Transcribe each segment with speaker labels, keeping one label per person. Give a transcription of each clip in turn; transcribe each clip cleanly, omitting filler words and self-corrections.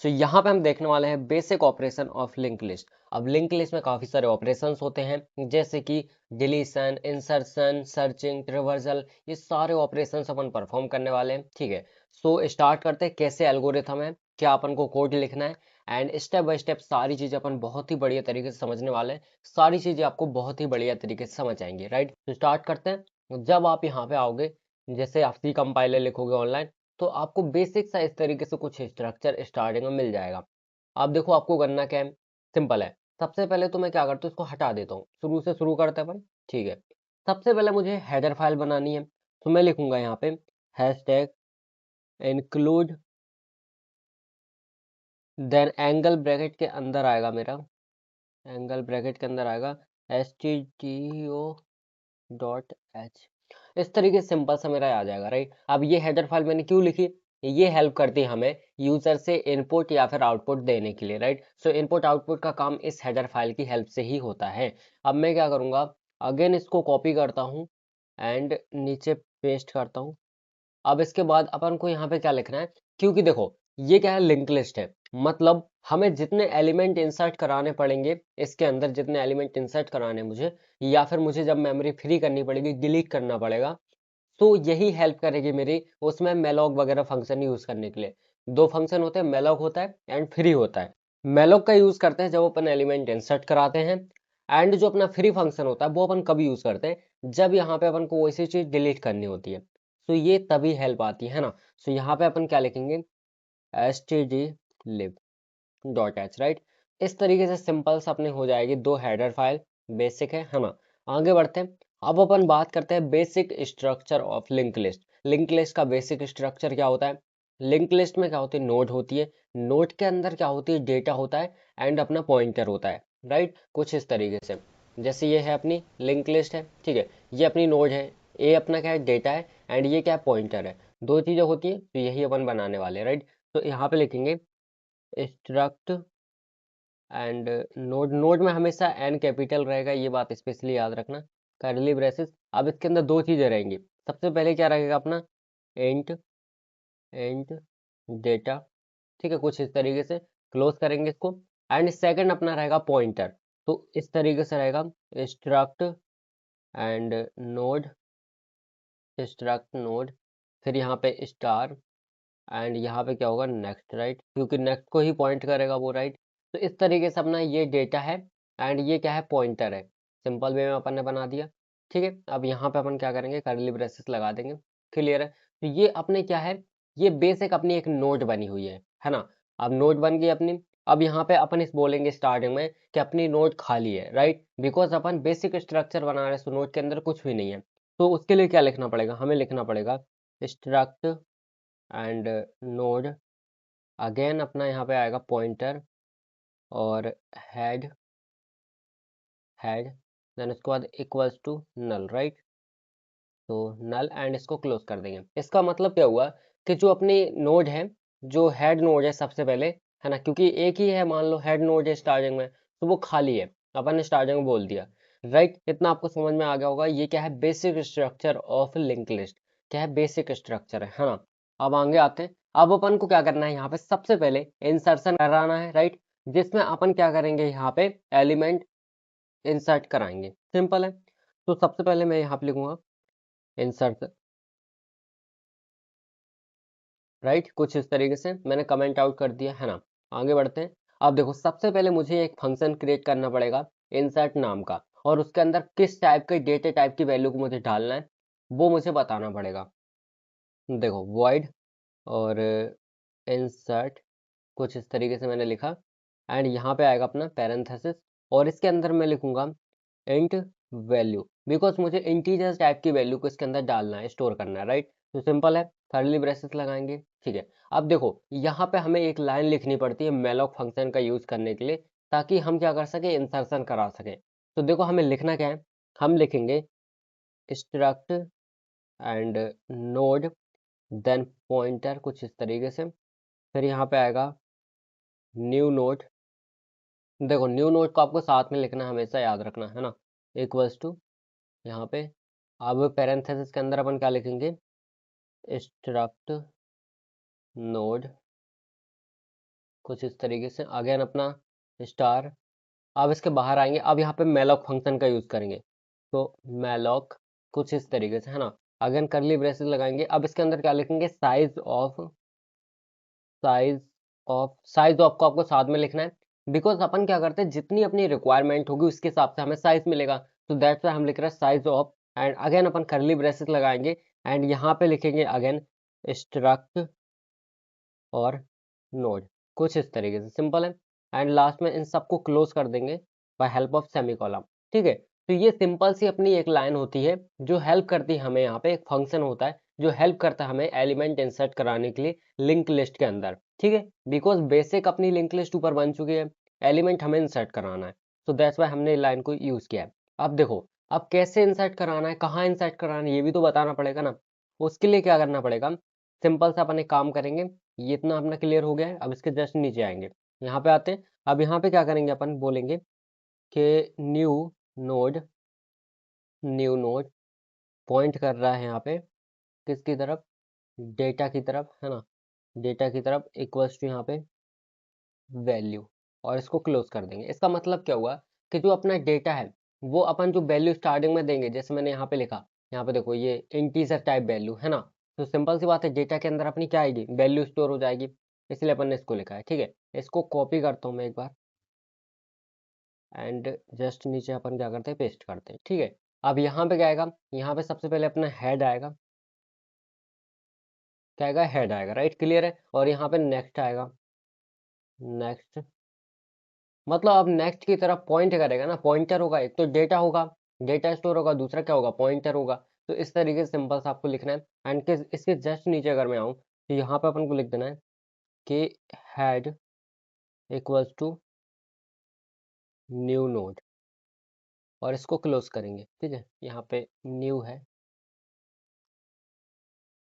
Speaker 1: सो यहाँ पे हम देखने वाले हैं basic operation of link list. अब लिंक लिस्ट में काफी सारे ऑपरेशंस होते हैं, जैसे कि डिलीशन, इंसर्शन, सर्चिंग, रिवर्सल, ये सारे ऑपरेशंस अपन परफॉर्म करने वाले हैं। ठीक है, सो स्टार्ट करते हैं कैसे एल्गोरिथम है, क्या अपन को कोड लिखना है, एंड स्टेप बाय स्टेप सारी चीजें अपन बहुत ही बढ़िया तरीके से समझने वाले हैं। सारी चीजें आपको बहुत ही बढ़िया तरीके से समझ आएंगी, राइट। तो स्टार्ट करते हैं। जब आप यहाँ पे आओगे, जैसे आप सी कंपाइलर लिखोगे ऑनलाइन, तो आपको बेसिक सा इस तरीके से कुछ स्ट्रक्चर स्टार्टिंग में मिल जाएगा। आप देखो आपको करना क्या है, सिंपल है। सबसे पहले तो मैं क्या करता हूँ, इसको हटा देता हूँ, शुरू से शुरू करते हैं अपन। ठीक है, सबसे पहले मुझे हेडर फाइल बनानी है, तो मैं लिखूंगा यहाँ पे hashtag include, then angle bracket के अंदर आएगा मेरा, एंगल ब्रैकेट के अंदर आएगा stdio.h। इस तरीके से सिंपल सा मेरा आ जाएगा, राइट। अब ये हेडर फाइल मैंने क्यों लिखी, ये हेल्प करती है हमें यूजर से इनपुट या फिर आउटपुट देने के लिए, राइट। सो इनपुट आउटपुट का काम इस हेडर फाइल की हेल्प से ही होता है। अब मैं क्या करूंगा, अगेन इसको कॉपी करता हूँ एंड नीचे पेस्ट करता हूँ। अब इसके बाद अपन को यहाँ पे क्या लिखना है, क्योंकि देखो ये क्या है, लिंक लिस्ट है, मतलब हमें जितने एलिमेंट इंसर्ट कराने पड़ेंगे इसके अंदर, जितने एलिमेंट इंसर्ट कराने मुझे, या फिर मुझे जब मेमोरी फ्री करनी पड़ेगी, डिलीट करना पड़ेगा, तो यही हेल्प करेगी मेरी उसमें मेलॉग वगैरह फंक्शन यूज करने के लिए। दो फंक्शन होते हैं, मेलॉग होता है एंड फ्री होता है। मेलॉग का यूज करते हैं जब अपन एलिमेंट इंसर्ट कराते हैं, एंड जो अपना फ्री फंक्शन होता है वो अपन कभी यूज करते हैं जब यहाँ पे अपन को वैसी चीज डिलीट करनी होती है। तो ये तभी हेल्प आती है ना। सो यहाँ पे अपन क्या लिखेंगे, stdlib.h, राइट। इस तरीके से सिंपल सा अपने हो जाएगी दो हेडर फाइल, बेसिक है ना। आगे बढ़ते हैं। अब अपन बात करते हैं basic structure of link list. Link list का बेसिक स्ट्रक्चर क्या होता है, लिंक लिस्ट में क्या होती है, नोड होती है, नोड के अंदर क्या होती है, डेटा होता है, एंड अपना पॉइंटर होता है, राइट। कुछ इस तरीके से, जैसे ये है अपनी लिंक लिस्ट है, ठीक है, ये अपनी नोड है, ये अपना क्या है, डेटा है, एंड ये क्या है, पॉइंटर है। दो चीजें होती है, तो यही अपन बनाने वाले हैं, राइट। तो यहाँ पे लिखेंगे स्ट्रक्ट एंड नोड। नोड में हमेशा एन कैपिटल रहेगा, ये बात स्पेशली याद रखना, कर्ली ब्रेसेस। अब इसके अंदर दो चीजें रहेंगी, सबसे पहले क्या रहेगा अपना इंट, इंट डेटा, ठीक है, कुछ इस तरीके से क्लोज करेंगे इसको। एंड सेकंड अपना रहेगा पॉइंटर, तो इस तरीके से रहेगा struct and node, struct node, फिर यहाँ पे स्टार, एंड यहाँ पे क्या होगा, नेक्स्ट, राइट, क्योंकि नेक्स्ट को ही पॉइंट करेगा वो, राइट। तो इस तरीके से अपना ये डेटा है एंड ये क्या है, पॉइंटर है। सिंपल वे में अपन ने बना दिया, ठीक है। अब यहाँ पे अपन क्या करेंगे, कर्ली ब्रेसेस लगा देंगे, क्लियर है। तो ये अपने क्या है, ये बेसिक अपनी एक नोड बनी हुई है ना। अब नोड बन गई अपनी। अब यहाँ पे अपन इस बोलेंगे स्टार्टिंग में कि अपनी नोड खाली है, right, because upon basic structure बना रहे हैं, सो नोड के अंदर कुछ भी नहीं है। तो उसके लिए क्या लिखना पड़ेगा, हमें लिखना पड़ेगा स्ट्रक्ट एंड नोड, अगेन अपना यहाँ पे आएगा पॉइंटर और हेड, हेड, देन उसके बाद इक्वल्स टू नल, राइट। तो नल, एंड इसको क्लोज कर देंगे। इसका मतलब क्या हुआ कि जो अपनी नोड है, जो हेड नोड है सबसे पहले, है ना, क्योंकि एक ही है, मान लो हेड नोड है स्टार्टिंग में, तो वो खाली है, अपन ने स्टार्टिंग में बोल दिया, राइट। इतना आपको समझ में आ गया होगा, ये क्या है, basic structure of link list, क्या है, बेसिक स्ट्रक्चर है ना। अब आगे आते हैं। अब अपन को क्या करना है, यहाँ पे सबसे पहले इंसर्शन कराना है, राइट, जिसमें अपन क्या करेंगे, यहाँ पे एलिमेंट इंसर्ट कराएंगे, सिंपल है। तो सबसे पहले मैं यहाँ पे लिखूंगा इंसर्ट, राइट, कुछ इस तरीके से मैंने कमेंट आउट कर दिया है ना। आगे बढ़ते हैं। अब देखो सबसे पहले मुझे एक फंक्शन क्रिएट करना पड़ेगा इंसर्ट नाम का, और उसके अंदर किस टाइप के डेटा टाइप की वैल्यू को मुझे डालना है वो मुझे बताना पड़ेगा। देखो void और इंसर्ट, कुछ इस तरीके से मैंने लिखा, एंड यहाँ पे आएगा अपना पैरेंथेसिस, और इसके अंदर मैं लिखूंगा इंट वैल्यू, बिकॉज मुझे इंटीजर टाइप की वैल्यू को इसके अंदर डालना है, स्टोर करना है, राइट। तो सिंपल है, कर्ली ब्रेसेस लगाएंगे, ठीक है। अब देखो यहाँ पे हमें एक लाइन लिखनी पड़ती है मेलॉक फंक्शन का यूज करने के लिए, ताकि हम क्या कर सके, इंसर्शन करा सके। तो देखो हमें लिखना क्या है, हम लिखेंगे struct and node, then pointer, कुछ इस तरीके से, फिर यहाँ पे आएगा न्यू नोड। देखो न्यू नोड को आपको साथ में लिखना है, हमेशा याद रखना है ना, इक्वल्स टू यहाँ पे। अब पैरेंथेसिस के अंदर अपन क्या लिखेंगे, स्ट्रक्ट नोड, कुछ इस तरीके से। अगेन अपना स्टार। अब इसके बाहर आएंगे, अब यहाँ पे मेलॉक फंक्शन का यूज करेंगे, तो मेलॉक कुछ इस तरीके से, है ना। अगेन करली ब्रेसेस लगाएंगे, अब इसके अंदर क्या लिखेंगे, साइज ऑफ को आपको साथ में लिखना है, बिकॉज अपन क्या करते हैं, जितनी अपनी रिक्वायरमेंट होगी उसके हिसाब से हमें साइज मिलेगा, तो दैट्स वाई हम लिख रहे हैं साइज ऑफ। एंड अगेन अपन करली ब्रेसेस लगाएंगे, एंड यहाँ पे लिखेंगे अगेन स्ट्रक्ट और नोड, कुछ इस तरीके से, सिंपल है। एंड लास्ट में इन सबको क्लोज कर देंगे बाय हेल्प ऑफ सेमीकोलन। ठीक है, तो ये सिंपल सी अपनी एक लाइन होती है जो हेल्प करती है हमें, यहाँ पे एक फंक्शन होता है जो हेल्प करता है हमें एलिमेंट इंसर्ट कराने के लिए लिंक लिस्ट के अंदर। ठीक है, बिकॉज बेसिक अपनी लिंक लिस्ट ऊपर बन चुकी है, एलिमेंट हमें इंसर्ट कराना है, तो दैट्स वाई हमने लाइन को यूज किया है। अब देखो, अब कैसे इंसर्ट कराना है, कहाँ इंसर्ट कराना है, ये भी तो बताना पड़ेगा ना। उसके लिए क्या करना पड़ेगा, सिंपल सा अपन एक काम करेंगे, ये इतना अपना क्लियर हो गया है। अब इसके जस्ट नीचे आएंगे, यहाँ पे आते हैं। अब यहाँ पे क्या करेंगे, अपन बोलेंगे कि नोड न्यू नोड पॉइंट कर रहा है यहाँ पे किसकी तरफ, डेटा की तरफ, है ना। डेटा की तरफ इक्वल्स टू यहाँ पे वैल्यू, और इसको क्लोज कर देंगे। इसका मतलब क्या हुआ कि जो अपना डेटा है वो अपन जो वैल्यू स्टार्टिंग में देंगे, जैसे मैंने यहाँ पे लिखा, यहाँ पे देखो ये इंटीजर टाइप वैल्यू है ना, तो सिंपल सी बात है, डेटा के अंदर अपनी क्या आएगी, वैल्यू स्टोर हो जाएगी, इसलिए अपन ने इसको लिखा है। ठीक है, इसको कॉपी करता हूँ मैं एक बार, एंड जस्ट नीचे अपन क्या करते हैं, पेस्ट करते हैं। ठीक है, अब यहाँ पे क्या आएगा, यहाँ पे सबसे पहले अपना हेड आएगा, क्या आएगा, हेड आएगा, राइट, क्लियर है। और यहाँ पे नेक्स्ट आएगा, नेक्स्ट, मतलब अब नेक्स्ट की तरफ पॉइंट करेगा ना, पॉइंटर होगा, एक तो डेटा होगा, डेटा स्टोर होगा, दूसरा क्या होगा, पॉइंटर होगा। तो इस तरीके से सिंपल सा आपको लिखना है। एंड इसके जस्ट नीचे अगर मैं आऊँ, तो यहाँ पे अपन को लिख देना है कि head equals to new node, और इसको क्लोज करेंगे। ठीक है, यहाँ पे न्यू है,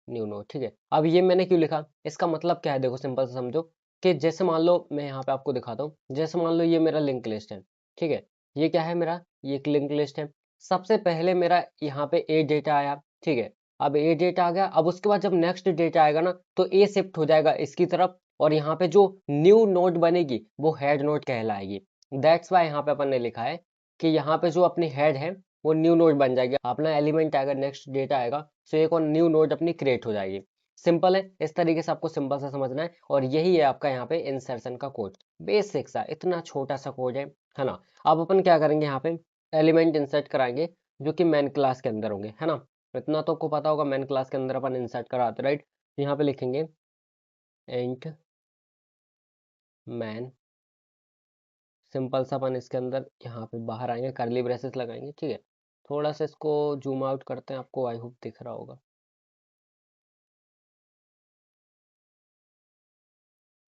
Speaker 1: न्यू नोड। ठीक है, अब ये मैंने क्यों लिखा, इसका मतलब क्या है, देखो सिंपल से समझो, कि जैसे मान लो, मैं यहाँ पे आपको दिखाता हूँ, जैसे मान लो ये मेरा लिंक लिस्ट है। ठीक है, ये क्या है मेरा, ये एक लिंक लिस्ट है। सबसे पहले मेरा यहाँ पे ए डेटा आया। ठीक है, अब ए डेटा आ गया, अब उसके बाद जब नेक्स्ट डेटा आएगा ना, तो ए शिफ्ट हो जाएगा इसकी तरफ, और यहाँ पे जो न्यू नोड बनेगी वो हेड नोड कहलाएगी। दैट्स वाई यहाँ पे अपन ने लिखा है कि यहाँ पे जो अपनी हेड है वो न्यू नोड बन जाएगी, अपना एलिमेंट आएगा, नेक्स्ट डेटा आएगा, तो एक और न्यू नोड अपनी क्रिएट हो जाएगी। सिंपल है, इस तरीके से आपको सिंपल सा समझना है, और यही है आपका यहाँ पे इंसर्शन का कोड, बेसिक सा इतना छोटा सा कोड है ना। अब अपन क्या करेंगे, यहाँ पे एलिमेंट इंसर्ट कराएंगे जो कि मेन क्लास के अंदर होंगे, है ना। इतना तो आपको पता होगा, मेन क्लास के अंदर अपन इंसर्ट कराते, राइट। यहाँ पे लिखेंगे इंट मैन, सिंपल सा अपन इसके अंदर यहाँ पे बाहर आएंगे, करली ब्रेसेस लगाएंगे। ठीक है, थोड़ा सा इसको जूम आउट करते हैं, आपको आई होप दिख रहा होगा।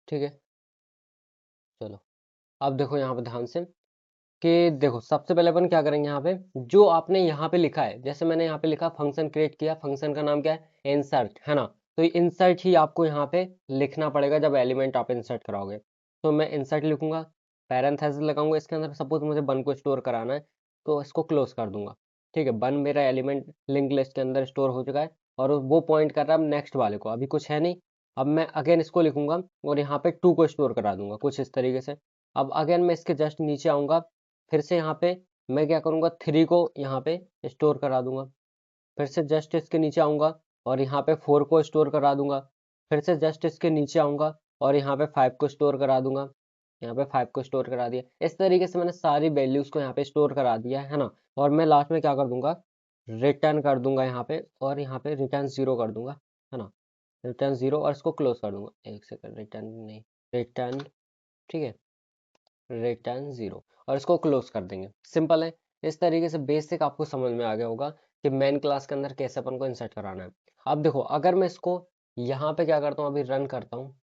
Speaker 1: ठीक है, चलो, अब देखो यहाँ पे ध्यान से, कि देखो सबसे पहले अपन क्या करेंगे, यहाँ पे जो आपने यहाँ पे लिखा है, जैसे मैंने यहाँ पे लिखा फंक्शन क्रिएट किया, फंक्शन का नाम क्या है, इंसर्ट, है ना। तो इंसर्ट ही आपको यहाँ पे लिखना पड़ेगा जब एलिमेंट आप इंसर्ट कराओगे। तो मैं इंसर्ट लिखूंगा, पैरेंथेसिस लगाऊंगा इसके अंदर, सपोज मुझे वन को स्टोर कराना है, तो इसको क्लोज कर दूंगा। ठीक है, वन मेरा एलिमेंट लिंक लिस्ट के अंदर स्टोर हो चुका है, और वो पॉइंट कर रहा है नेक्स्ट वाले को, अभी कुछ है नहीं। अब मैं अगेन इसको लिखूंगा, और यहाँ पे टू को स्टोर करा दूंगा, कुछ इस तरीके से। अब अगेन मैं इसके जस्ट नीचे आऊंगा, फिर से यहाँ पे मैं क्या करूँगा, थ्री को यहाँ पे स्टोर करा दूंगा, फिर से जस्ट इसके नीचे आऊँगा, और यहाँ पे फोर को स्टोर करा दूंगा, फिर से जस्ट इसके नीचे आऊँगा, और यहाँ पे फाइव को स्टोर करा दूंगा, यहाँ पे फाइव को स्टोर करा दिया। इस तरीके से मैंने सारी वैल्यूज को यहाँ पे स्टोर करा दिया है ना। और मैं लास्ट में क्या कर दूंगा, रिटर्न कर दूंगा यहाँ पे, और यहाँ पे रिटर्न जीरो कर दूंगा, है ना। रिटर्न जीरो, और इसको क्लोज कर दूंगा, एक सेकंड, रिटर्न नहीं, रिटर्न, ठीक है, रिटर्न जीरो, और इसको क्लोज कर देंगे। सिंपल है, इस तरीके से बेसिक आपको समझ में आ गया होगा कि मेन क्लास के अंदर कैसे अपन को इंसर्ट कराना है। अब देखो, अगर मैं इसको यहाँ पे क्या करता हूँ, अभी रन करता हूँ,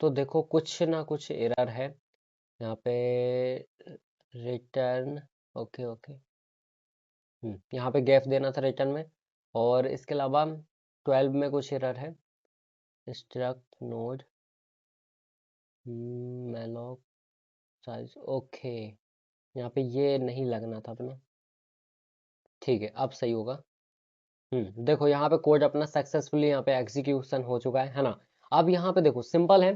Speaker 1: तो देखो कुछ ना कुछ एरर है यहाँ पे, रिटर्न, ओके ओके, यहाँ पे गैप देना था रिटर्न में, और इसके अलावा 12 में कुछ एरर है, struct node malloc size, okay, यहाँ पे ये नहीं लगना था अपना। ठीक है, अब सही होगा। देखो यहाँ पे कोड अपना सक्सेसफुली यहाँ पे एग्जीक्यूशन हो चुका है ना। अब यहाँ पे देखो सिंपल है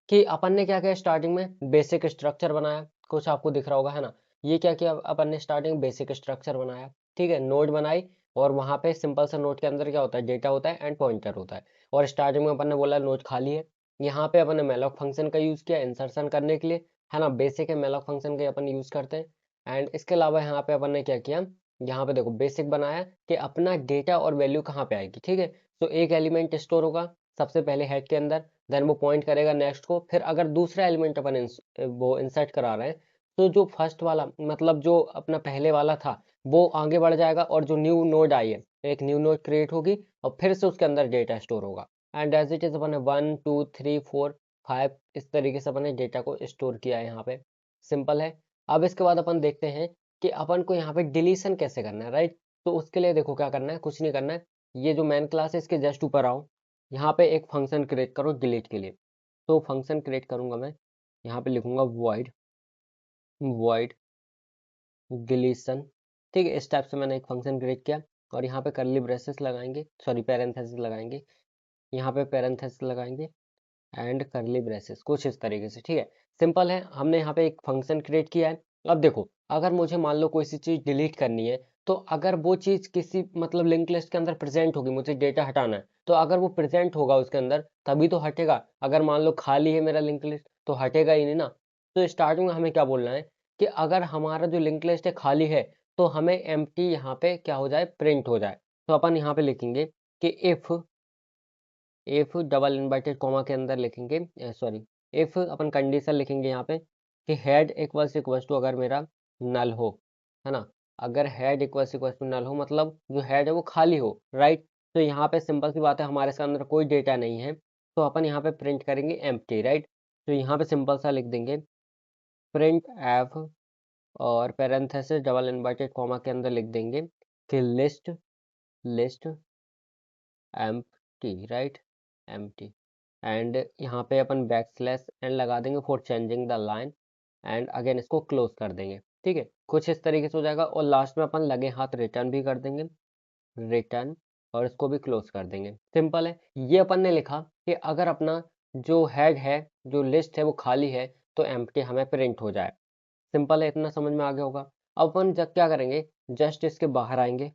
Speaker 1: कि अपन ने क्या किया स्टार्टिंग में बेसिक स्ट्रक्चर बनाया, कुछ आपको दिख रहा होगा है ना। ये क्या किया अपन ने स्टार्टिंग में बेसिक स्ट्रक्चर बनाया, ठीक है, नोड बनाई, और वहां पे सिंपल सा नोड के अंदर क्या होता है, डेटा होता है एंड पॉइंटर होता है। और स्टार्टिंग में अपन ने बोला नोड खाली है, यहाँ पे अपन ने मेलॉक फंक्शन का यूज किया इंसर्शन करने के लिए, है ना। बेसिक है, मेलॉक फंक्शन का अपन यूज करते हैं। एंड इसके अलावा यहाँ पे अपन ने क्या किया, यहाँ पे देखो बेसिक बनाया कि अपना डेटा और वैल्यू कहाँ पे आएगी, ठीक है। तो एक एलिमेंट स्टोर होगा सबसे पहले हेड के अंदर, देन वो पॉइंट करेगा नेक्स्ट को, फिर अगर दूसरा एलिमेंट अपन वो इंसर्ट करा रहे हैं, तो जो फर्स्ट वाला मतलब जो अपना पहले वाला था वो आगे बढ़ जाएगा, और जो न्यू नोड आई है एक न्यू नोड क्रिएट होगी, और फिर से उसके अंदर डेटा स्टोर होगा। एंड एज इट इज अपन ने 1 2 3 4 5 इस तरीके से अपन ने डेटा को स्टोर किया है यहाँ पे। सिंपल है। अब इसके बाद अपन देखते हैं कि अपन को यहाँ पे डिलीशन कैसे करना है, राइट। तो उसके लिए देखो क्या करना है, कुछ नहीं करना है, ये जो मेन क्लास है इसके जस्ट ऊपर आओ, यहाँ पे एक फंक्शन क्रिएट करो डिलीट के लिए। तो फंक्शन क्रिएट करूंगा मैं, यहाँ पे लिखूंगा वॉइड वॉइड डिलीशन, ठीक है। इस टाइप से मैंने एक फंक्शन क्रिएट किया, और यहाँ पे करली ब्रेसेस लगाएंगे, सॉरी पेरेंथेसिस लगाएंगे, यहाँ पे पेरेंथेसिस लगाएंगे एंड करली ब्रेसेस, कुछ इस तरीके से, ठीक है। सिंपल है, हमने यहाँ पे एक फंक्शन क्रिएट किया है। अब देखो अगर मुझे मान लो कोई सी चीज डिलीट करनी है, तो अगर वो चीज किसी मतलब लिंक लिस्ट के अंदर प्रेजेंट होगी, मुझे डेटा हटाना है, तो अगर वो प्रेजेंट होगा उसके अंदर तभी तो हटेगा। अगर मान लो खाली है मेरा लिंक लिस्ट तो हटेगा ही नहीं ना। तो स्टार्टिंग में हमें क्या बोलना है कि अगर हमारा जो लिंक लिस्ट है खाली है, तो हमें एम्प्टी यहाँ पे क्या हो जाए, प्रिंट हो जाए। तो अपन यहाँ पे लिखेंगे कि इफ डबल इन्वर्टेड कॉमा के अंदर लिखेंगे, सॉरी, इफ अपन कंडीशन लिखेंगे यहाँ पे कि हेड इक्वल्स टू अगर मेरा नल हो, है ना। अगर हेड इक्वल्स टू नल हो मतलब जो हेड है वो खाली हो, राइट। तो यहाँ पे सिंपल सी बात है, हमारे इसके अंदर कोई डेटा नहीं है, तो अपन यहाँ पे प्रिंट करेंगे एम्प्टी, राइट। तो यहाँ पे सिंपल सा लिख देंगे प्रिंट एफ, और पैरेंथेसिस डबल इन्वर्टेड कॉमा के अंदर लिख देंगे कि list list empty, right, empty. And यहाँ पे अपन बैक स्लैश एंड लगा देंगे for changing the line, and again इसको क्लोज कर देंगे, ठीक है। कुछ इस तरीके से हो जाएगा, और लास्ट में अपन लगे हाथ रिटर्न भी कर देंगे, रिटर्न, और इसको भी क्लोज कर देंगे। सिंपल है। ये अपन ने लिखा कि अगर अपना जो हेड है, जो लिस्ट है वो खाली है, तो एम्प्टी हमें प्रिंट हो जाए। सिंपल है, इतना समझ में आ गया होगा। अब अपन जब क्या करेंगे, जस्ट इसके बाहर आएंगे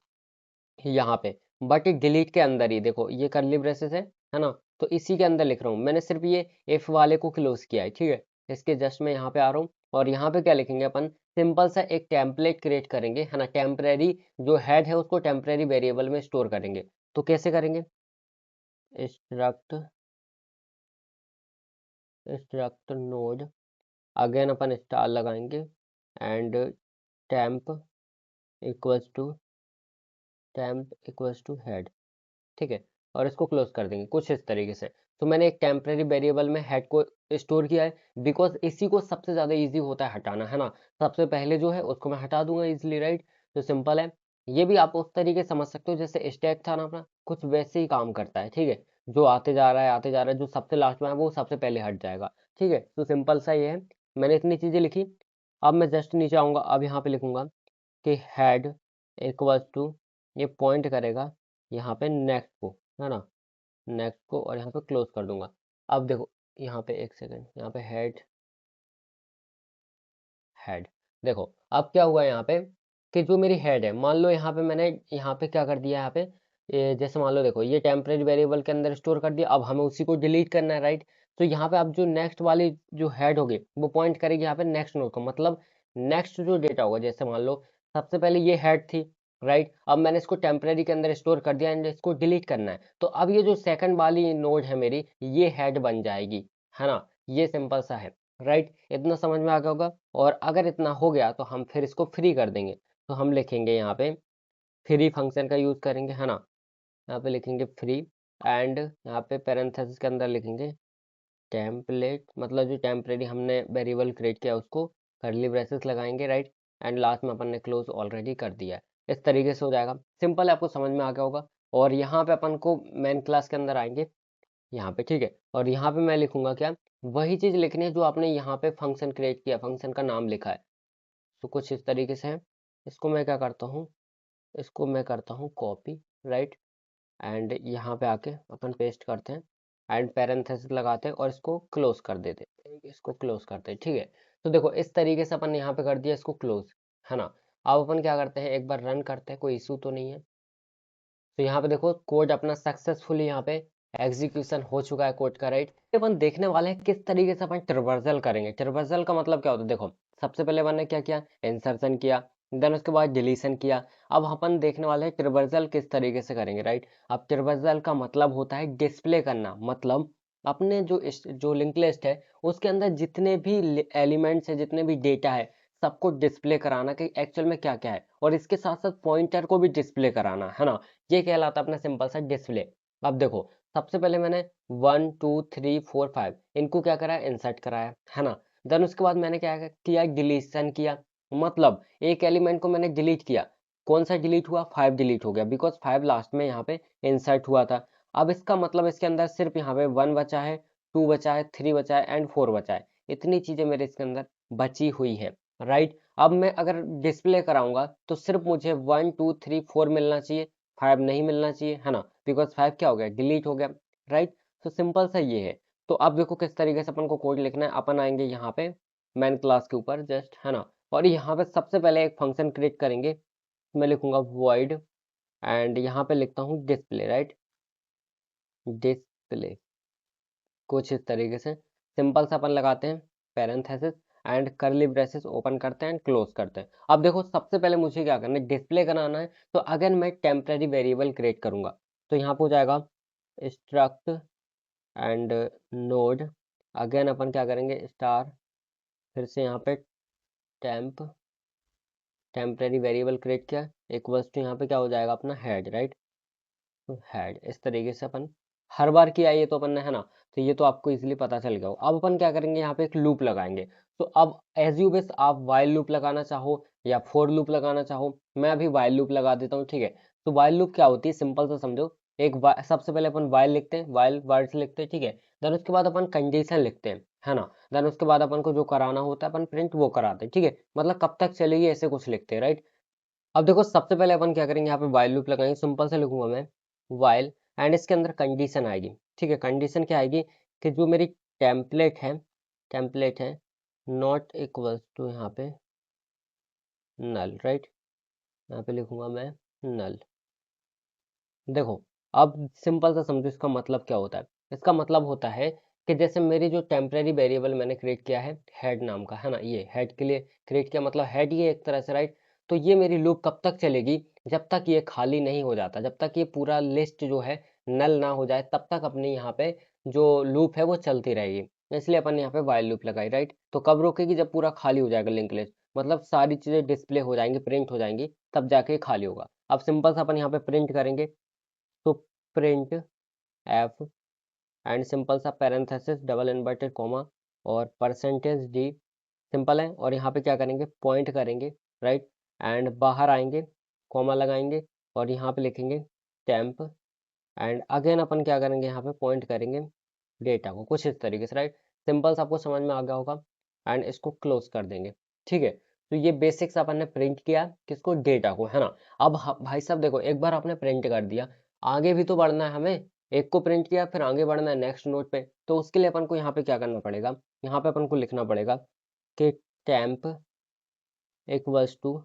Speaker 1: यहाँ पे, बट डिलीट के अंदर ही देखो ये करली ब्रेसेस है ना। तो इसी के अंदर लिख रहा हूँ मैंने, सिर्फ ये इफ वाले को क्लोज किया है, ठीक है। इसके जस्ट मैं यहाँ पे आ रहा हूँ, और यहाँ पे क्या लिखेंगे अपन, सिंपल सा एक टेम्पलेट क्रिएट करेंगे, है ना। टेम्परेरी जो हेड है उसको टेम्परेरी वेरिएबल में स्टोर करेंगे। तो कैसे करेंगे, स्ट्रक्ट स्ट्रक्ट नोड, अगेन अपन स्टार लगाएंगे, and temp equals to head, ठीक है। और इसको क्लोज कर देंगे कुछ इस तरीके से। तो मैंने एक टेम्परेरी वेरिएबल में हेड को स्टोर किया है, बिकॉज इसी को सबसे ज़्यादा इजी होता है हटाना, है ना। सबसे पहले जो है उसको मैं हटा दूंगा इजिली, राइट। तो सिंपल है। ये भी आप उस तरीके से समझ सकते हो जैसे स्टैक था ना अपना, कुछ वैसे ही काम करता है, ठीक है। जो आते जा रहा है आते जा रहा है, जो सबसे लास्ट में है वो सबसे पहले हट जाएगा, ठीक है। तो सिंपल सा ये है, मैंने इतनी चीज़ें लिखी। अब मैं जस्ट नीचे आऊँगा, अब यहाँ पे लिखूंगा कि हेड इक्वल्स टू, ये पॉइंट करेगा यहाँ पे नेक्स्ट को, है ना, नेक्स्ट को, और यहाँ पे क्लोज कर दूंगा। अब देखो यहाँ पे एक सेकंड, यहाँ पे हेड हेड, देखो अब क्या हुआ यहाँ पे कि जो मेरी हेड है, मान लो यहाँ पे मैंने यहाँ पे क्या कर दिया, यहाँ पे जैसे मान लो देखो ये टेम्परेरी वेरिएबल के अंदर स्टोर कर दिया, अब हमें उसी को डिलीट करना है, राइट। तो यहाँ पे अब जो नेक्स्ट वाली जो हेड होगी वो पॉइंट करेगी यहाँ पे नेक्स्ट नोड को, मतलब नेक्स्ट जो डेटा होगा, जैसे मान लो सबसे पहले ये हेड थी, राइट। अब मैंने इसको टेम्परेरी के अंदर स्टोर कर दिया एंड इसको डिलीट करना है, तो अब ये जो सेकंड वाली नोड है मेरी, ये हेड बन जाएगी, है ना। ये सिंपल सा है, राइट। इतना समझ में आ गया होगा। और अगर इतना हो गया तो हम फिर इसको फ्री कर देंगे। तो हम लिखेंगे यहाँ पे फ्री फंक्शन का यूज करेंगे, है ना। यहाँ पे लिखेंगे फ्री, एंड यहाँ पे पैरेंथेसिस के अंदर लिखेंगे टेम्पलेट, मतलब जो टेम्परेरी हमने वेरिएबल क्रिएट किया उसको करली ब्रेसेस लगाएंगे, राइट। एंड लास्ट में अपन ने क्लोज ऑलरेडी कर दिया है। इस तरीके से हो जाएगा। सिंपल है, आपको समझ में आ गया होगा। और यहाँ पे अपन को मेन क्लास के अंदर आएंगे यहाँ पे, ठीक है। और यहाँ पे मैं लिखूंगा क्या, वही चीज लिखनी है जो आपने यहाँ पे फंक्शन क्रिएट किया, फंक्शन का नाम लिखा है। तो कुछ इस तरीके से है। इसको मैं क्या करता हूँ, इसको मैं करता हूँ कॉपी, राइट। एंड यहाँ पे आके अपन पेस्ट करते हैं। एंड पैरेंथेसिस लगाते हैं और इसको क्लोज कर देते हैं, इसको क्लोज करते हैं, ठीक है। तो देखो इस तरीके से अपन यहाँ पे कर दिया इसको क्लोज, है ना। अब अपन क्या करते हैं, एक बार रन करते हैं, कोई इशू तो नहीं है। तो यहाँ पे देखो कोड अपना सक्सेसफुली यहाँ पे एग्जीक्यूशन हो चुका है कोड का, राइट। अपन देखने वाले हैं किस तरीके से अपन ट्रिवर्सल करेंगे। ट्रिवर्सल का मतलब क्या होता है, देखो सबसे पहले अपन ने क्या किया, इंसर्शन किया, देन उसके बाद डिलीशन किया। अब अपन देखने वाले हैं ट्रिवर्सल किस तरीके से करेंगे, राइट। अब ट्रिवर्सल का मतलब होता है डिस्प्ले करना, मतलब अपने जो लिंक लिस्ट है उसके अंदर जितने भी एलिमेंट्स है, जितने भी डेटा है, सबको डिस्प्ले कराना कि एक्चुअल में क्या क्या है, और इसके साथ साथ पॉइंटर को भी डिस्प्ले कराना, है ना। ये कहलाता है अपना सिंपल सा डिस्प्ले। अब देखो सबसे पहले मैंने 1 2 3 4 5 इनको क्या करा है, इंसर्ट कराया, है ना। देन उसके बाद मैंने क्या किया, डिलीशन किया, मतलब एक एलिमेंट को मैंने डिलीट किया। कौन सा डिलीट हुआ, 5 डिलीट हो गया, बिकॉज 5 लास्ट में यहाँ पे इंसर्ट हुआ था। अब इसका मतलब इसके अंदर सिर्फ यहाँ पे 1 बचा है, 2 बचा है, 3 बचा है एंड 4 बचा है। इतनी चीजें मेरे इसके अंदर बची हुई है, राइट। अब मैं अगर डिस्प्ले कराऊंगा तो सिर्फ मुझे 1 2 3 4 मिलना चाहिए, 5 नहीं मिलना चाहिए, है ना, बिकॉज 5 क्या हो गया, डिलीट हो गया, राइट। तो सिंपल सा ये है। तो अब देखो किस तरीके से अपन को कोड लिखना है। अपन आएंगे यहाँ पे मैन क्लास के ऊपर जस्ट, है ना, और यहाँ पे सबसे पहले एक फंक्शन क्रिएट करेंगे। मैं लिखूंगा void एंड यहाँ पे लिखता हूँ डिस्प्ले, राइट, डिस्प्ले, कुछ इस तरीके से सिंपल सा अपन लगाते हैं, पैरेंथेसिस एंड करली ब्रेसेस ओपन करते हैं एंड क्लोज करते हैं। अब देखो सबसे पहले मुझे क्या करना है, डिस्प्ले कराना है, तो अगेन मैं टेम्परेरी वेरिएबल क्रिएट करूंगा। तो यहाँ पे हो जाएगा स्ट्रक्ट एंड नोड, अगेन अपन क्या करेंगे, स्टार, फिर से यहाँ पे टेम्परेरी वेरिएबल क्रिएट किया, इक्वल्स टू यहाँ पे क्या हो जाएगा अपना हेड, राइट। तो हेड इस तरीके से अपन हर बार किया ये तो अपन ने, है ना। तो ये तो आपको इजीली पता चल गया हो। अब अपन क्या करेंगे, यहाँ पे एक लूप लगाएंगे। तो अब एज यू विश, आप वाइल लूप लगाना चाहो या फोर लूप लगाना चाहो, मैं अभी वाइल लूप लगा देता हूँ, ठीक है। तो वाइल लूप क्या होती है, सिंपल से समझो। सबसे पहले अपन वाइल लिखते हैं, वाइल वर्ड्स लिखते हैं, ठीक है। देन उसके बाद अपन कंडीशन लिखते हैं, है ना। देन उसके बाद अपन को जो कराना होता है अपन प्रिंट वो कराते हैं, ठीक है। मतलब कब तक चलेगी ऐसे कुछ लिखते हैं, राइट। अब देखो सबसे पहले अपन क्या करेंगे, यहाँ पे वाइल लूप लगाएंगे, सिंपल से लिखूंगा मैं वाइल एंड इसके अंदर कंडीशन आएगी, ठीक है। कंडीशन क्या आएगी कि जो मेरी टेम्पलेट है नॉट इक्वल्स टू यहाँ पे नल, राइट। यहाँ पे लिखूंगा मैं नल। देखो अब सिंपल सा समझो इसका मतलब क्या होता है। इसका मतलब होता है कि जैसे मेरी जो टेम्परेरी वेरिएबल मैंने क्रिएट किया है हेड नाम का, है ना, ये हेड के लिए क्रिएट किया, मतलब हेड ये एक तरह से, राइट। तो ये मेरी लूप कब तक चलेगी, जब तक ये खाली नहीं हो जाता, जब तक ये पूरा लिस्ट जो है नल ना हो जाए, तब तक अपने यहाँ पे जो लूप है वो चलती रहेगी। इसलिए अपन यहाँ पे वाइल लूप लगाई, राइट। तो कब रोकेगी, जब पूरा खाली हो जाएगा लिंक लिस्ट, मतलब सारी चीजें डिस्प्ले हो जाएंगी, प्रिंट हो जाएंगी, तब जाके खाली होगा। अब सिंपल सा अपन यहाँ पे प्रिंट करेंगे, तो प्रिंट एफ एंड सिंपल सा पैरेंथेसिस डबल इन्वर्टेड कॉमा और परसेंटेज डी, सिंपल है। और यहाँ पे क्या करेंगे, पॉइंट करेंगे, राइट, एंड बाहर आएंगे, कॉमा लगाएंगे और यहाँ पे लिखेंगे टेम्प एंड अगेन अपन क्या करेंगे, यहाँ पे पॉइंट करेंगे डेटा को, कुछ इस तरीके से, राइट। सिंपल सा आपको समझ में आ गया होगा एंड इसको क्लोज कर देंगे, ठीक है। तो ये बेसिक्स अपन ने प्रिंट किया किसको, डेटा को, है ना। अब भाई साहब देखो एक बार आपने प्रिंट कर दिया, आगे भी तो बढ़ना है हमें। एक को प्रिंट किया फिर आगे बढ़ना है नेक्स्ट नोट पे, तो उसके लिए अपन को यहाँ पे क्या करना पड़ेगा, यहाँ पे अपन को लिखना पड़ेगा कि temp equals to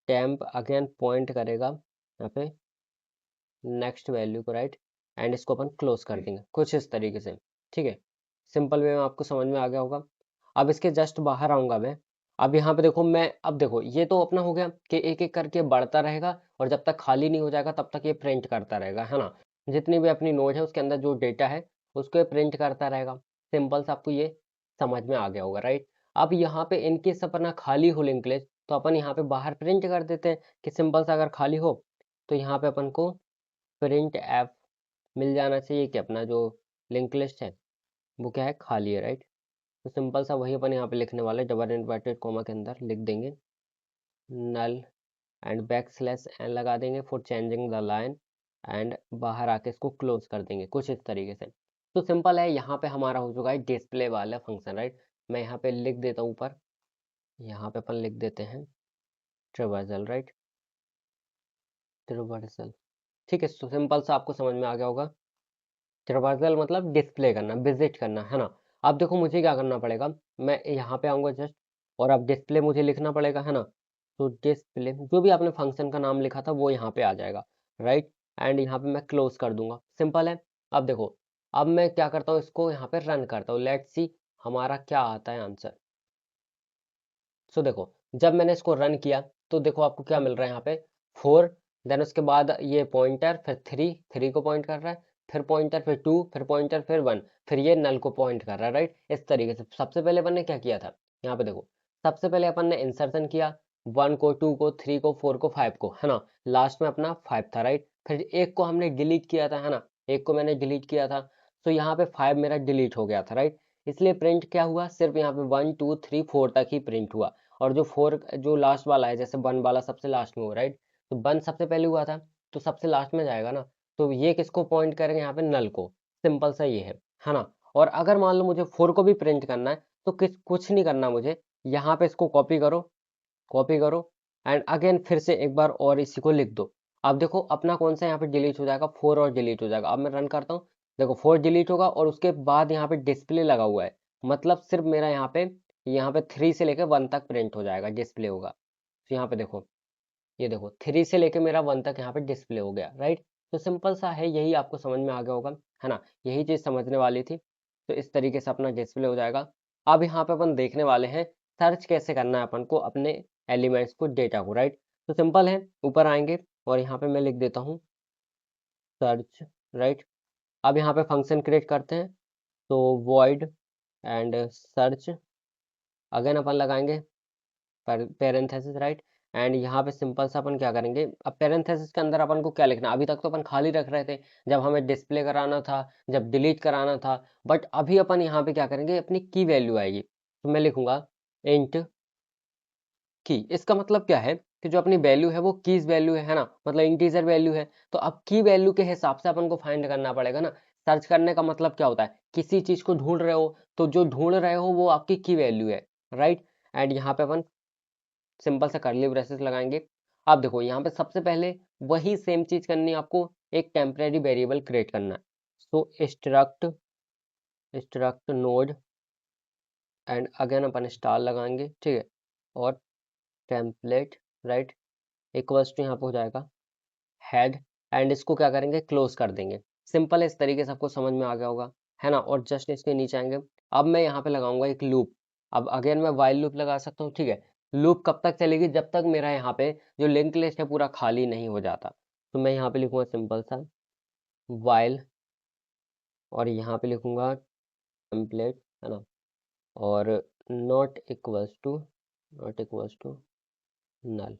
Speaker 1: temp, again point करेगा यहाँ पे नेक्स्ट वैल्यू को, राइट, एंड इसको अपन क्लोज कर देंगे कुछ इस तरीके से, ठीक है। सिंपल वे में आपको समझ में आ गया होगा। अब इसके जस्ट बाहर आऊंगा मैं। अब यहाँ पे देखो मैं, अब देखो ये तो अपना हो गया कि एक एक करके बढ़ता रहेगा और जब तक खाली नहीं हो जाएगा तब तक ये प्रिंट करता रहेगा, है ना। जितनी भी अपनी नोड है उसके अंदर जो डेटा है उसको प्रिंट करता रहेगा। सिंपल से आपको ये समझ में आ गया होगा, राइट। अब यहाँ पे इनकेस अपना खाली हो लिंक लिस्ट, तो अपन यहाँ पे बाहर प्रिंट कर देते हैं कि सिंपल सा अगर खाली हो तो यहाँ पे अपन को प्रिंट एफ मिल जाना चाहिए कि अपना जो लिंक लिस्ट है वो क्या है, खाली है, राइट। तो सिंपल सा वही अपन यहाँ पे लिखने वाले, डबल इन्वर्टेड कॉमा के अंदर लिख देंगे null and back slash n लगा देंगे for changing the line and बाहर आके इसको क्लोज कर देंगे कुछ इस तरीके से। तो सिंपल है, यहाँ पे हमारा हो चुका है डिस्प्ले वाला फंक्शन, राइट। मैं यहाँ पे लिख देता हूँ ऊपर, यहाँ पे अपन लिख देते हैं ट्रिवर्सल, राइट, ट्रिवर्सल, ठीक है। तो सिंपल सा आपको समझ में आ गया होगा। ट्रवर्सल मतलब डिस्प्ले करना, विजिट करना, है ना। अब देखो मुझे क्या करना पड़ेगा, मैं यहाँ पे आऊँगा जस्ट, और अब डिस्प्ले मुझे लिखना पड़ेगा, है ना। तो डिस्प्ले जो भी आपने फंक्शन का नाम लिखा था वो यहाँ पे आ जाएगा, राइट। एंड यहाँ पे मैं क्लोज कर दूंगा, सिंपल है। अब देखो, अब मैं क्या करता हूँ, इसको यहाँ पे रन करता हूँ, लेट्स सी हमारा क्या आता है आंसर। सो देखो, जब मैंने इसको रन किया तो देखो आपको क्या मिल रहा है यहाँ पे, 4, देन उसके बाद ये पॉइंटर, फिर 3 को पॉइंट कर रहा है, फिर पॉइंटर, फिर 2, फिर पॉइंटर, फिर 1, फिर ये नल को पॉइंट कर रहा है, राइट। इस तरीके से सबसे पहले अपन ने क्या किया था, यहाँ पे देखो, सबसे पहले अपन ने इंसर्शन किया, 1 को, 2 को, 3 को, 4 को, 5 को, है ना। लास्ट में अपना 5 था, राइट। फिर एक को हमने डिलीट किया था, है ना, एक को मैंने डिलीट किया था। तो यहाँ पे 5 मेरा डिलीट हो गया था, राइट। इसलिए प्रिंट क्या हुआ, सिर्फ यहाँ पे 1 2 3 4 तक ही प्रिंट हुआ। और जो 4 जो लास्ट वाला है, जैसे 1 वाला सबसे लास्ट में हुआ, राइट। तो 1 सबसे पहले हुआ था, तो सबसे लास्ट में जाएगा ना। तो ये किसको पॉइंट करेंगे, यहाँ पे नल को। सिंपल सा ये है ना। और अगर मान लो मुझे 4 को भी प्रिंट करना है, तो कुछ नहीं करना मुझे, यहाँ पे इसको कॉपी करो, कॉपी करो, एंड अगेन फिर से एक बार और इसी को लिख दो। अब देखो अपना कौन सा यहाँ पे डिलीट हो जाएगा, 4 और डिलीट हो जाएगा। अब मैं रन करता हूँ, देखो 4 डिलीट होगा, और उसके बाद यहाँ पे डिस्प्ले लगा हुआ है, मतलब सिर्फ मेरा यहाँ पे 3 से लेकर 1 तक प्रिंट हो जाएगा, डिस्प्ले होगा। तो यहाँ पे देखो, ये देखो 3 से लेके मेरा 1 तक यहाँ पे डिस्प्ले हो गया, राइट। तो सिंपल सा है, यही आपको समझ में आ गया होगा, है ना। यही चीज समझने वाली थी। तो इस तरीके से अपना डिस्प्ले हो जाएगा। अब यहाँ पे अपन देखने वाले हैं सर्च कैसे करना है अपन को अपने एलिमेंट्स को, डेटा को, राइट। तो सिंपल है, ऊपर आएंगे और यहाँ पे मैं लिख देता हूँ सर्च, राइट। अब यहाँ पे फंक्शन क्रिएट करते हैं, तो void एंड सर्च, अगेन अपन लगाएंगे पेरेंथेसिस, राइट। एंड यहाँ पे सिंपल सा अपन क्या करेंगे, अब पेरेंथेसिस के अंदर अपन को क्या लिखना, अभी तक तो अपन खाली रख रहे थे जब हमें डिस्प्ले कराना था, जब डिलीट कराना था। बट अभी अपन यहाँ पे क्या करेंगे, अपनी की वैल्यू आएगी, तो मैं लिखूंगा इंट की। इसका मतलब क्या है कि जो अपनी वैल्यू है वो कीज वैल्यू है ना, मतलब इंटीजर वैल्यू है। तो अब की वैल्यू के हिसाब से अपन को फाइंड करना पड़ेगा ना। सर्च करने का मतलब क्या होता है, किसी चीज को ढूंढ रहे हो, तो जो ढूंढ रहे हो वो आपकी की वैल्यू है, राइट। एंड यहाँ पे अपन सिंपल सा कर्ली ब्रेसेस लगाएंगे। अब देखो यहाँ पे सबसे पहले वही सेम चीज करनी है आपको, एक टेम्परेरी वेरिएबल क्रिएट करना है। So struct node, and again अपन स्टार लगाएंगे, ठीक है। और टेम्पलेट, राइट, इक्वल्स टू यहाँ पे हो जाएगा हेड, एंड इसको क्या करेंगे, क्लोज कर देंगे। सिंपल है, इस तरीके से आपको समझ में आ गया होगा, है ना। और जस्ट इसके नीचे आएंगे, अब मैं यहाँ पे लगाऊंगा एक लूप। अब अगेन मैं वाइल लूप लगा सकता हूँ, ठीक है। लूप कब तक चलेगी, जब तक मेरा यहाँ पे जो लिंक लिस्ट है पूरा खाली नहीं हो जाता। तो मैं यहाँ पे लिखूंगा सिंपल सा वाइल, और यहाँ पे लिखूंगा टेम्पलेट, है ना। और नॉट इक्वल्स टू नल,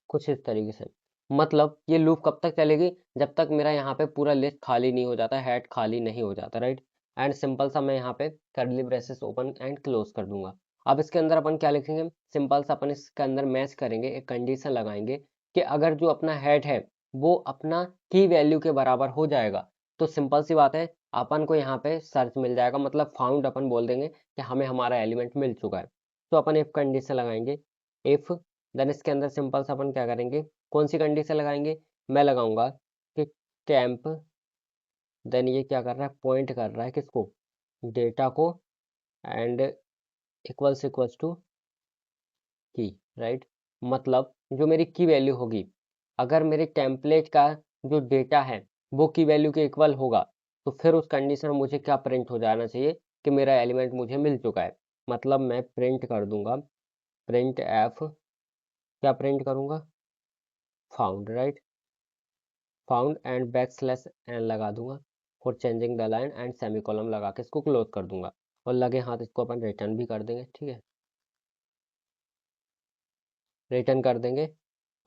Speaker 1: कुछ इस तरीके से। मतलब ये लूप कब तक चलेगी, जब तक मेरा यहाँ पे पूरा लिस्ट खाली नहीं हो जाता, हेड खाली नहीं हो जाता, राइट। एंड सिंपल सा मैं यहाँ पे curly braces open and close कर दूंगा। अब इसके अंदर अपन क्या लिखेंगे, सिंपल सा अपन इसके अंदर मैच करेंगे, एक कंडीशन लगाएंगे कि अगर जो अपना हेड है वो अपना की वैल्यू के बराबर हो जाएगा, तो सिंपल सी बात है, अपन को यहाँ पे सर्च मिल जाएगा, मतलब फाउंड अपन बोल देंगे कि हमें हमारा एलिमेंट मिल चुका है। तो अपन इफ कंडीशन लगाएंगे, इफ, देन इसके अंदर सिंपल सा अपन क्या करेंगे, कौन सी कंडीशन लगाएंगे, मैं लगाऊंगा कि टेम्प, देन ये क्या कर रहा है, पॉइंट कर रहा है किसको, डेटा को, एंड इक्वल्स टू की, राइट। मतलब जो मेरी की वैल्यू होगी, अगर मेरे टेम्पलेट का जो डेटा है वो की वैल्यू के इक्वल होगा, तो फिर उस कंडीशन में मुझे क्या प्रिंट हो जाना चाहिए कि मेरा एलिमेंट मुझे मिल चुका है। मतलब मैं प्रिंट कर दूंगा, प्रिंट एफ, क्या प्रिंट करूंगा, found, right. Found and back slash n लगा दूंगा for changing the line, and semicolon लगा के इसको क्लोज कर दूंगा। और लगे हाथ इसको अपन रिटर्न भी कर देंगे, ठीक है, रिटर्न कर देंगे,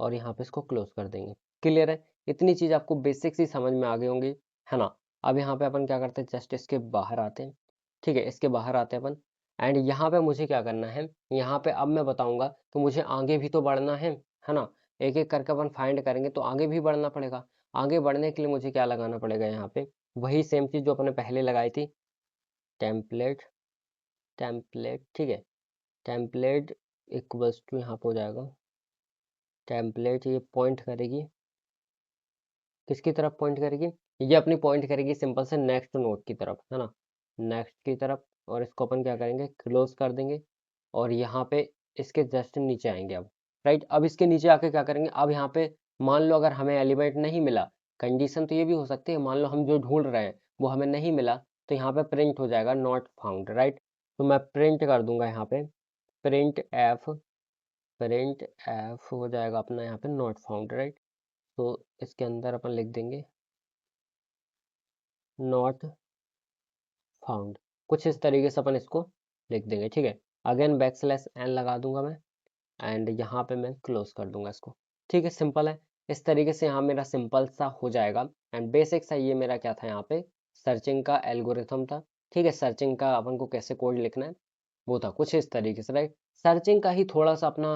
Speaker 1: और यहाँ पे इसको क्लोज कर देंगे। क्लियर है, इतनी चीज आपको बेसिक सी समझ में आ गई होंगी, है ना। अब यहाँ पे अपन क्या करते हैं, जस्ट इसके बाहर आते हैं, ठीक है, इसके बाहर आते हैं अपन। एंड यहाँ पे मुझे क्या करना है, यहाँ पे अब मैं बताऊंगा कि मुझे आगे भी तो बढ़ना है ना। एक एक करके अपन फाइंड करेंगे तो आगे भी बढ़ना पड़ेगा। आगे बढ़ने के लिए मुझे क्या लगाना पड़ेगा, यहाँ पे वही सेम चीज जो अपने पहले लगाई थी, टेम्पलेट, टेम्पलेट, ठीक है, टेम्पलेट इक्वल्स टू यहाँ पे हो जाएगा टेम्पलेट, ये पॉइंट करेगी किसकी तरफ, पॉइंट करेगी, ये अपनी पॉइंट करेगी सिंपल से नेक्स्ट नोड की तरफ, है ना, नेक्स्ट की तरफ। और इसको अपन क्या करेंगे, क्लोज कर देंगे। और यहाँ पे इसके जस्ट नीचे आएंगे अब, राइट। अब इसके नीचे आके क्या करेंगे, अब यहाँ पे मान लो अगर हमें एलिमेंट नहीं मिला, कंडीशन तो ये भी हो सकती है, मान लो हम जो ढूंढ रहे हैं वो हमें नहीं मिला, तो यहाँ पे प्रिंट हो जाएगा नॉट फाउंड, राइट। तो मैं प्रिंट कर दूंगा यहाँ पे प्रिंट एफ हो जाएगा अपना यहाँ पे नॉट फाउंड, राइट। तो इसके अंदर अपन लिख देंगे नॉट फाउंड, कुछ इस तरीके से अपन इसको लिख देंगे, ठीक है। अगेन बैकस्लैश n लगा दूंगा मैं, एंड यहाँ पे मैं क्लोज कर दूंगा इसको, ठीक है। सिंपल है, इस तरीके से यहाँ मेरा सिंपल सा हो जाएगा। एंड बेसिक सा ये मेरा क्या था, यहाँ पे सर्चिंग का एल्गोरिथम था, ठीक है। सर्चिंग का अपन को कैसे कोड लिखना है वो था कुछ इस तरीके से, राइट। सर्चिंग का ही थोड़ा सा अपना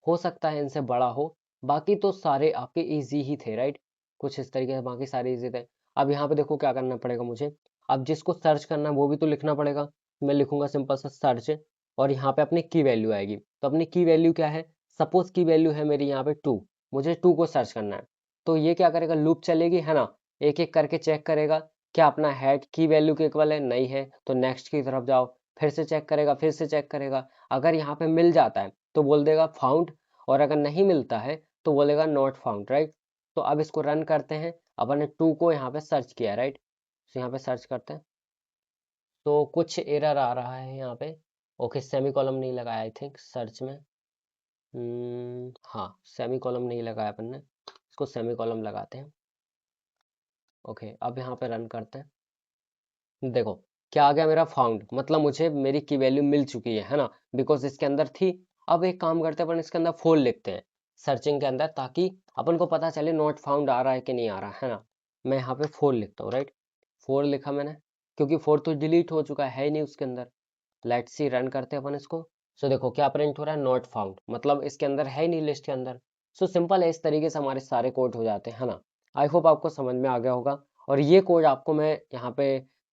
Speaker 1: हो सकता है इनसे बड़ा हो, बाकी तो सारे आपके इजी ही थे, राइट। कुछ इस तरीके से बाकी सारे इजी थे। अब यहाँ पे देखो क्या करना पड़ेगा मुझे, अब जिसको सर्च करना है वो भी तो लिखना पड़ेगा। मैं लिखूंगा सिंपल सा सर्च, और यहाँ पे अपनी की वैल्यू आएगी। तो अपनी की वैल्यू क्या है, सपोज की वैल्यू है मेरी यहाँ पे 2, मुझे 2 को सर्च करना है। तो ये क्या करेगा, लूप चलेगी, है ना, एक एक करके चेक करेगा क्या अपना हेड की वैल्यू के इक्वल है, नहीं है तो नेक्स्ट की तरफ जाओ, फिर से चेक करेगा, फिर से चेक करेगा। अगर यहाँ पे मिल जाता है तो बोल देगा फाउंड, और अगर नहीं मिलता है तो बोलेगा नॉट फाउंड, राइट। तो अब इसको रन करते हैं, अपन ने 2 को यहाँ पे सर्च किया, राइट। तो यहाँ पे सर्च करते हैं, तो कुछ एरर आ रहा है यहाँ पे। ओके, सेमी कॉलम नहीं लगाया आई थिंक सर्च में। हाँ, सेमी कॉलम नहीं लगाया अपन ने, इसको सेमी कॉलम लगाते हैं। ओके, अब यहाँ पे रन करते हैं, देखो क्या आ गया मेरा फाउंड, मतलब मुझे मेरी की वैल्यू मिल चुकी है ना, बिकॉज इसके अंदर थी। अब एक काम करते हैं, अपन इसके अंदर फोर लिखते हैं सर्चिंग के अंदर, ताकि अपन को पता चले नॉट फाउंड आ रहा है कि नहीं आ रहा है ना। मैं यहाँ पे फोर लिखता हूँ, राइट। फोर लिखा मैंने, क्योंकि फोर तो डिलीट हो चुका है ही नहीं उसके अंदर। लेट्स सी, रन करते हैं अपन इसको। सो देखो क्या प्रिंट हो रहा है, नॉट फाउंड, मतलब इसके अंदर है ही नहीं लिस्ट के अंदर। सो सिंपल है, इस तरीके से हमारे सारे कोड हो जाते हैं, है ना। आई होप आपको समझ में आ गया होगा। और ये कोड आपको मैं यहाँ पे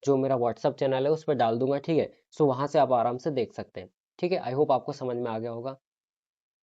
Speaker 1: जो मेरा व्हाट्सअप चैनल है उस पर डाल दूंगा, ठीक है। सो वहाँ से आप आराम से देख सकते हैं, ठीक है। आई होप आपको समझ में आ गया होगा।